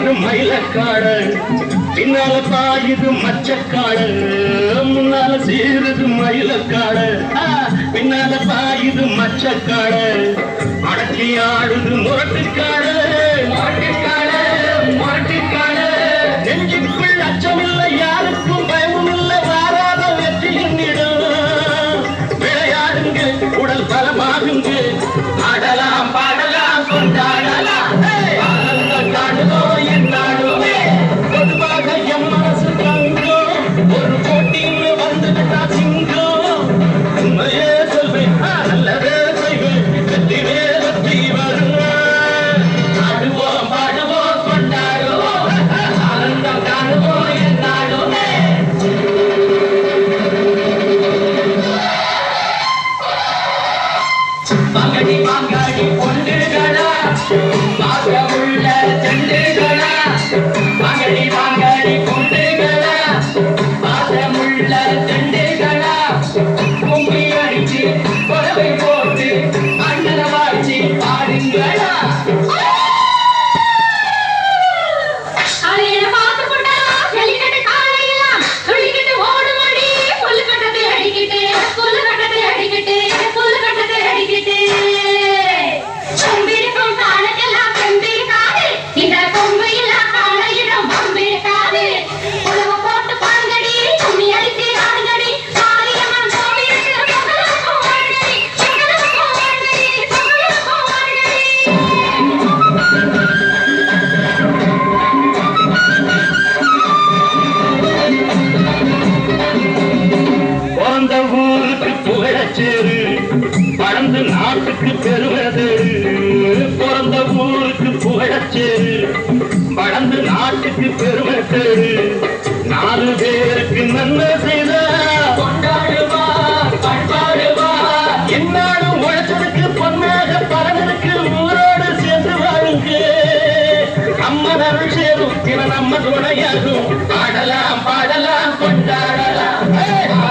சீருது மயிலக்காடு பின்னால பாயுது மச்சக்காடு முன்னால சீருது மயிலக்காடு பின்னால பாயுது மச்சக்காடு அடக்கி ஆடுது முரட்டுக்காடு முரட்டுக்காடு முரட்டுக்காடு நெஞ்சுக்குள் அச்சமில்லை யாருக்கும் பயமும் இல்லை வாராத வெற்றி என்னிடம் விளையாடுங்க உடல் பலமாகுங்க ஆடலாம் பாடலாம் கொண்டாடலாம் காடுதோ என் நாடுமே பொதுவாக என் மனசு தங்கம் ஒரு போட்டின்னு வந்துவிட்டா சிங்கம் உண்மையே சொல்வேன் நல்லதே செய்வேன் வெற்றிவே வெற்றி வருவேன் ஆடுவோம் பாடுவோம் கொண்டாடுவோம் ஆனந்தம் காணுவோம் என் நாடுமே வாங்கடி வாங்கடி பொண்டுகளா பாகமுள்ள செண்டுகளா வாங்கடி வாங்கடி பொண்டுகளா பாகமுள்ள செண்டுகளா கும்பி அடிச்சு கொலவை போட்டு அண்ணன வாய்ச்சி பாடுங்களா வளர்ந்து நாட்டுக்கு பெருமது பிறந்த ஊருக்கு புகழச்சேரு வளர்ந்து நாட்டுக்கு பெருமது நாலு பேருக்கு நன்மை செய்த கொண்டாடுவா பண்பாடுவா என்னாலும் உழைச்சதுக்கு பொன்னாக பலனுக்கு ஊரோடு சேர்ந்து வாழுங்க அம்மன் அருள் சேரும் இவன் நம்ம துணையாகும் ஆடலாம் பாடலாம் கொண்டாடலாம்